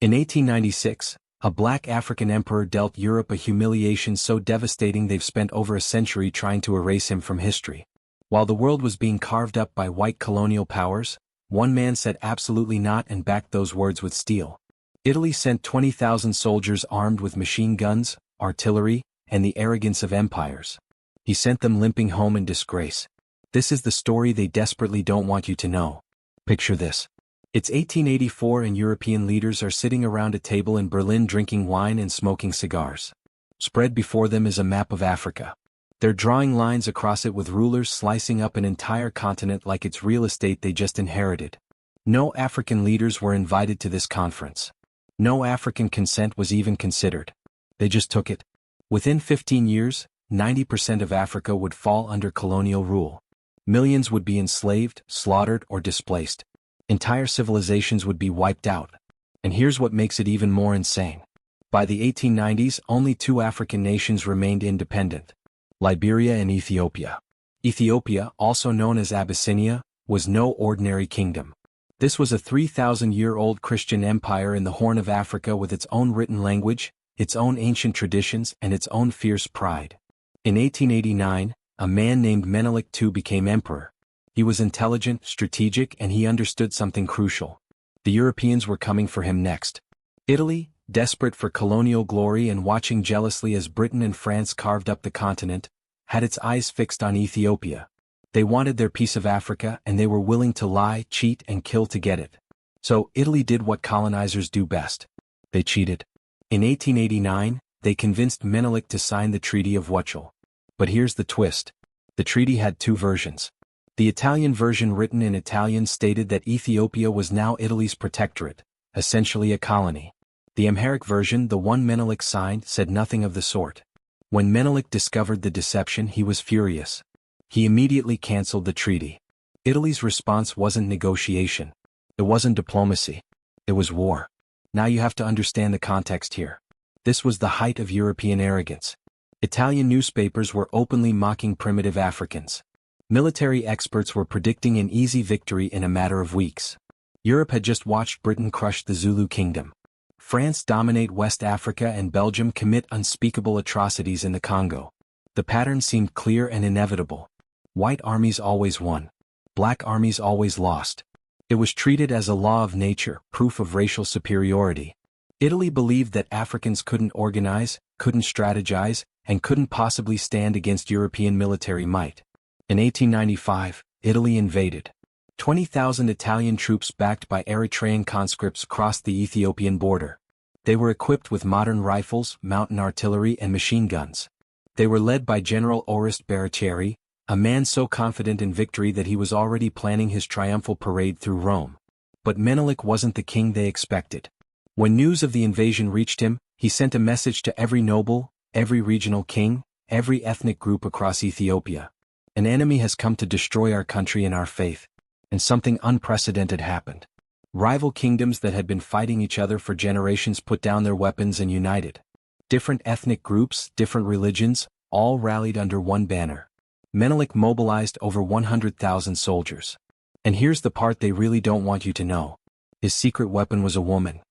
In 1896, a black African emperor dealt Europe a humiliation so devastating they've spent over a century trying to erase him from history. While the world was being carved up by white colonial powers, one man said absolutely not and backed those words with steel. Italy sent 20,000 soldiers armed with machine guns, artillery, and the arrogance of empires. He sent them limping home in disgrace. This is the story they desperately don't want you to know. Picture this. It's 1884 and European leaders are sitting around a table in Berlin drinking wine and smoking cigars. Spread before them is a map of Africa. They're drawing lines across it with rulers slicing up an entire continent like it's real estate they just inherited. No African leaders were invited to this conference. No African consent was even considered. They just took it. Within 15 years, 90% of Africa would fall under colonial rule. Millions would be enslaved, slaughtered, or displaced. Entire civilizations would be wiped out. And here's what makes it even more insane. By the 1890s, only two African nations remained independent: Liberia and Ethiopia. Ethiopia, also known as Abyssinia, was no ordinary kingdom. This was a 3,000-year-old Christian empire in the Horn of Africa with its own written language, its own ancient traditions, and its own fierce pride. In 1889, a man named Menelik II became emperor. He was intelligent, strategic, and he understood something crucial. The Europeans were coming for him next. Italy, desperate for colonial glory and watching jealously as Britain and France carved up the continent, had its eyes fixed on Ethiopia. They wanted their piece of Africa and they were willing to lie, cheat, and kill to get it. So Italy did what colonizers do best. They cheated. In 1889, they convinced Menelik to sign the Treaty of Wuchel. But here's the twist. The treaty had two versions. The Italian version, written in Italian, stated that Ethiopia was now Italy's protectorate, essentially a colony. The Amharic version, the one Menelik signed, said nothing of the sort. When Menelik discovered the deception, he was furious. He immediately cancelled the treaty. Italy's response wasn't negotiation. It wasn't diplomacy. It was war. Now you have to understand the context here. This was the height of European arrogance. Italian newspapers were openly mocking primitive Africans. Military experts were predicting an easy victory in a matter of weeks. Europe had just watched Britain crush the Zulu kingdom. France dominate West Africa and Belgium commit unspeakable atrocities in the Congo. The pattern seemed clear and inevitable. White armies always won. Black armies always lost. It was treated as a law of nature, proof of racial superiority. Italy believed that Africans couldn't organize, couldn't strategize, and couldn't possibly stand against European military might. In 1895, Italy invaded. 20,000 Italian troops backed by Eritrean conscripts crossed the Ethiopian border. They were equipped with modern rifles, mountain artillery, and machine guns. They were led by General Orest Baratieri, a man so confident in victory that he was already planning his triumphal parade through Rome. But Menelik wasn't the king they expected. When news of the invasion reached him, he sent a message to every noble, every regional king, every ethnic group across Ethiopia. An enemy has come to destroy our country and our faith. And something unprecedented happened. Rival kingdoms that had been fighting each other for generations put down their weapons and united. Different ethnic groups, different religions, all rallied under one banner. Menelik mobilized over 100,000 soldiers. And here's the part they really don't want you to know. His secret weapon was a woman.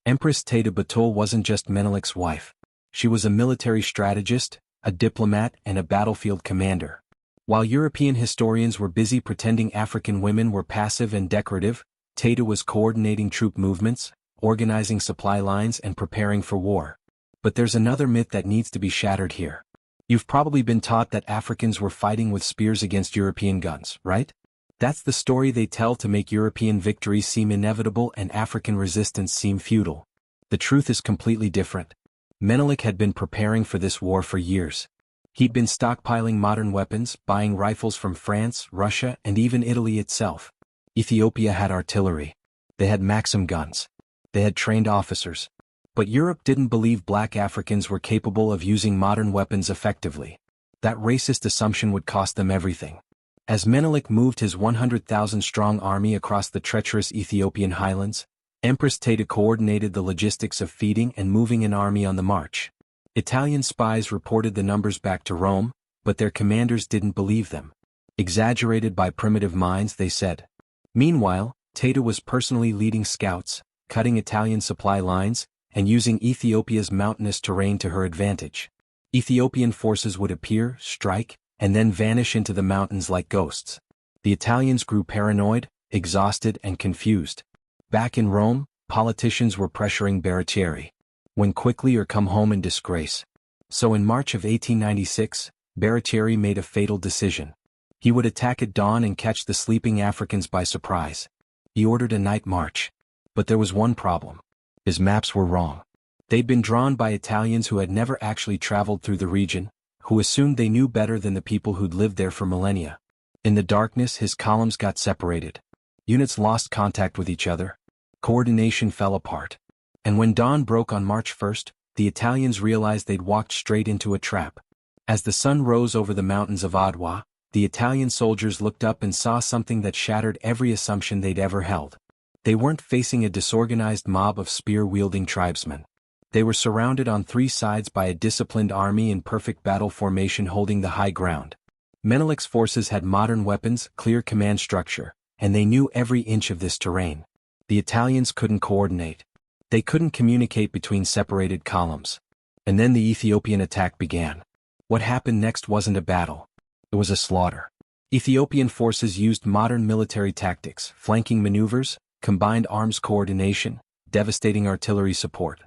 Empress Teta Batul wasn't just Menelik's wife. She was a military strategist, a diplomat, and a battlefield commander. While European historians were busy pretending African women were passive and decorative, Teta was coordinating troop movements, organizing supply lines, and preparing for war. But there's another myth that needs to be shattered here. You've probably been taught that Africans were fighting with spears against European guns, right? That's the story they tell to make European victories seem inevitable and African resistance seem futile. The truth is completely different. Menelik had been preparing for this war for years. He'd been stockpiling modern weapons, buying rifles from France, Russia, and even Italy itself. Ethiopia had artillery. They had Maxim guns. They had trained officers. But Europe didn't believe black Africans were capable of using modern weapons effectively. That racist assumption would cost them everything. As Menelik moved his 100,000-strong army across the treacherous Ethiopian highlands, Empress Teta coordinated the logistics of feeding and moving an army on the march. Italian spies reported the numbers back to Rome, but their commanders didn't believe them. Exaggerated by primitive minds, they said. Meanwhile, Teta was personally leading scouts, cutting Italian supply lines, and using Ethiopia's mountainous terrain to her advantage. Ethiopian forces would appear, strike, and then vanish into the mountains like ghosts. The Italians grew paranoid, exhausted, and confused. Back in Rome, politicians were pressuring Baratieri. Win quickly or come home in disgrace. So in March of 1896, Baratieri made a fatal decision. He would attack at dawn and catch the sleeping Africans by surprise. He ordered a night march. But there was one problem. His maps were wrong. They'd been drawn by Italians who had never actually traveled through the region, who assumed they knew better than the people who'd lived there for millennia. In the darkness, his columns got separated. Units lost contact with each other. Coordination fell apart. And when dawn broke on March 1st, the Italians realized they'd walked straight into a trap. As the sun rose over the mountains of Adwa, the Italian soldiers looked up and saw something that shattered every assumption they'd ever held. They weren't facing a disorganized mob of spear-wielding tribesmen. They were surrounded on three sides by a disciplined army in perfect battle formation holding the high ground. Menelik's forces had modern weapons, clear command structure, and they knew every inch of this terrain. The Italians couldn't coordinate. They couldn't communicate between separated columns. And then the Ethiopian attack began. What happened next wasn't a battle. It was a slaughter. Ethiopian forces used modern military tactics, flanking maneuvers, combined arms coordination, devastating artillery support.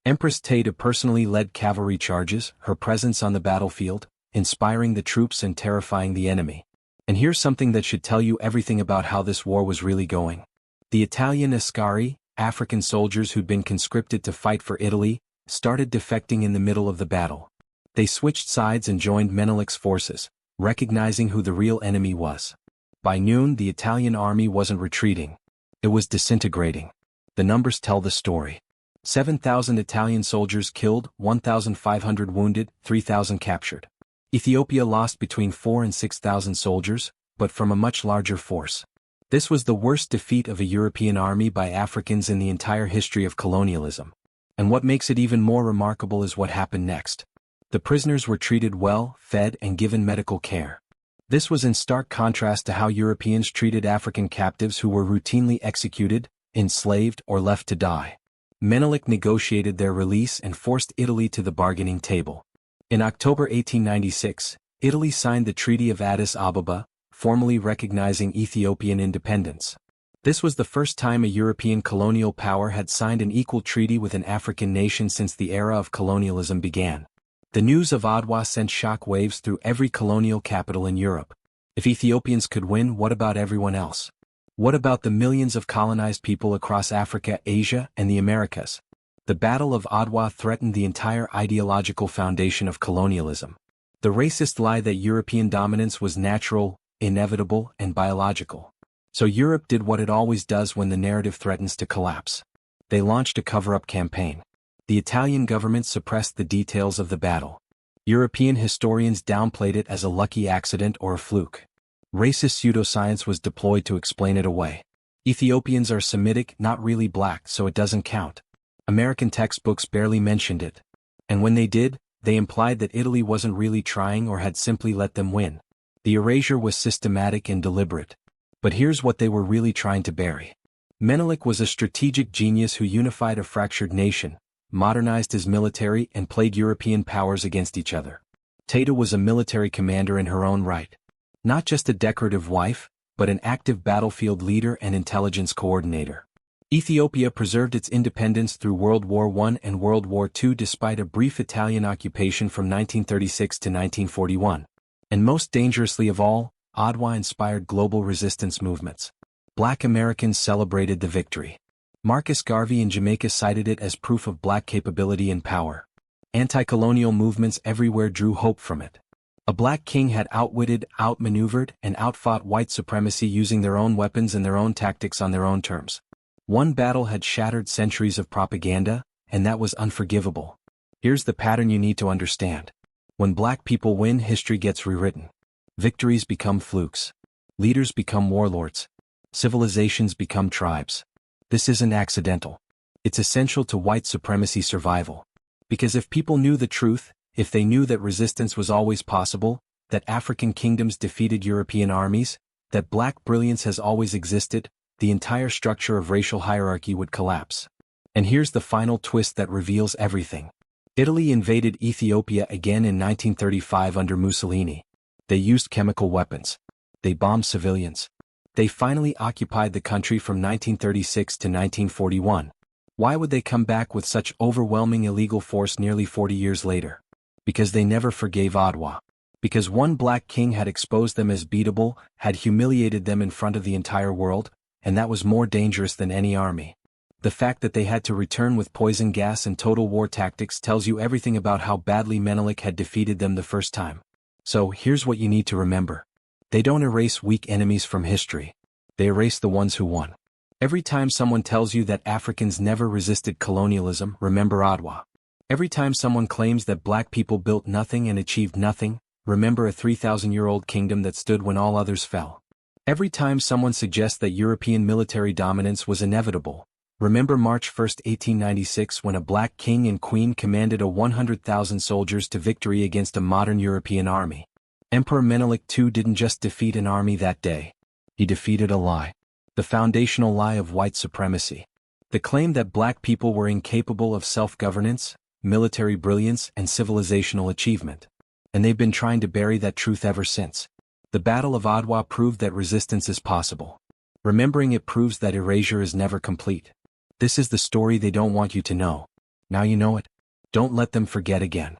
Empress Tayta personally led cavalry charges, her presence on the battlefield, inspiring the troops and terrifying the enemy. And here's something that should tell you everything about how this war was really going. The Italian Ascari, African soldiers who'd been conscripted to fight for Italy, started defecting in the middle of the battle. They switched sides and joined Menelik's forces, recognizing who the real enemy was. By noon, the Italian army wasn't retreating. It was disintegrating. The numbers tell the story. 7,000 Italian soldiers killed, 1,500 wounded, 3,000 captured. Ethiopia lost between 4,000 and 6,000 soldiers, but from a much larger force. This was the worst defeat of a European army by Africans in the entire history of colonialism. And what makes it even more remarkable is what happened next. The prisoners were treated well, fed, and given medical care. This was in stark contrast to how Europeans treated African captives who were routinely executed, enslaved, or left to die. Menelik negotiated their release and forced Italy to the bargaining table. In October 1896, Italy signed the Treaty of Addis Ababa, formally recognizing Ethiopian independence. This was the first time a European colonial power had signed an equal treaty with an African nation since the era of colonialism began. The news of Adwa sent shock waves through every colonial capital in Europe. If Ethiopians could win, what about everyone else? What about the millions of colonized people across Africa, Asia, and the Americas? The Battle of Adwa threatened the entire ideological foundation of colonialism. The racist lie that European dominance was natural, inevitable, and biological. So Europe did what it always does when the narrative threatens to collapse. They launched a cover-up campaign. The Italian government suppressed the details of the battle. European historians downplayed it as a lucky accident or a fluke. Racist pseudoscience was deployed to explain it away. Ethiopians are Semitic, not really black, so it doesn't count. American textbooks barely mentioned it. And when they did, they implied that Italy wasn't really trying or had simply let them win. The erasure was systematic and deliberate. But here's what they were really trying to bury. Menelik was a strategic genius who unified a fractured nation, modernized his military, and played European powers against each other. Tayta was a military commander in her own right. Not just a decorative wife, but an active battlefield leader and intelligence coordinator. Ethiopia preserved its independence through World War I and World War II despite a brief Italian occupation from 1936 to 1941. And most dangerously of all, Adwa inspired global resistance movements. Black Americans celebrated the victory. Marcus Garvey in Jamaica cited it as proof of black capability and power. Anti-colonial movements everywhere drew hope from it. A black king had outwitted, outmaneuvered, and outfought white supremacy using their own weapons and their own tactics on their own terms. One battle had shattered centuries of propaganda, and that was unforgivable. Here's the pattern you need to understand. When black people win, history gets rewritten. Victories become flukes. Leaders become warlords. Civilizations become tribes. This isn't accidental. It's essential to white supremacy survival. Because if people knew the truth, if they knew that resistance was always possible, that African kingdoms defeated European armies, that black brilliance has always existed, the entire structure of racial hierarchy would collapse. And here's the final twist that reveals everything. Italy invaded Ethiopia again in 1935 under Mussolini. They used chemical weapons. They bombed civilians. They finally occupied the country from 1936 to 1941. Why would they come back with such overwhelming illegal force nearly 40 years later? Because they never forgave Adwa. Because one black king had exposed them as beatable, had humiliated them in front of the entire world, and that was more dangerous than any army. The fact that they had to return with poison gas and total war tactics tells you everything about how badly Menelik had defeated them the first time. So here's what you need to remember. They don't erase weak enemies from history. They erase the ones who won. Every time someone tells you that Africans never resisted colonialism, remember Adwa. Every time someone claims that black people built nothing and achieved nothing, remember a 3,000-year-old kingdom that stood when all others fell. Every time someone suggests that European military dominance was inevitable, remember March 1, 1896, when a black king and queen commanded a 100,000 soldiers to victory against a modern European army. Emperor Menelik II didn't just defeat an army that day. He defeated a lie. The foundational lie of white supremacy. The claim that black people were incapable of self-governance, military brilliance, and civilizational achievement. And they've been trying to bury that truth ever since. The Battle of Adwa proved that resistance is possible. Remembering it proves that erasure is never complete. This is the story they don't want you to know. Now you know it. Don't let them forget again.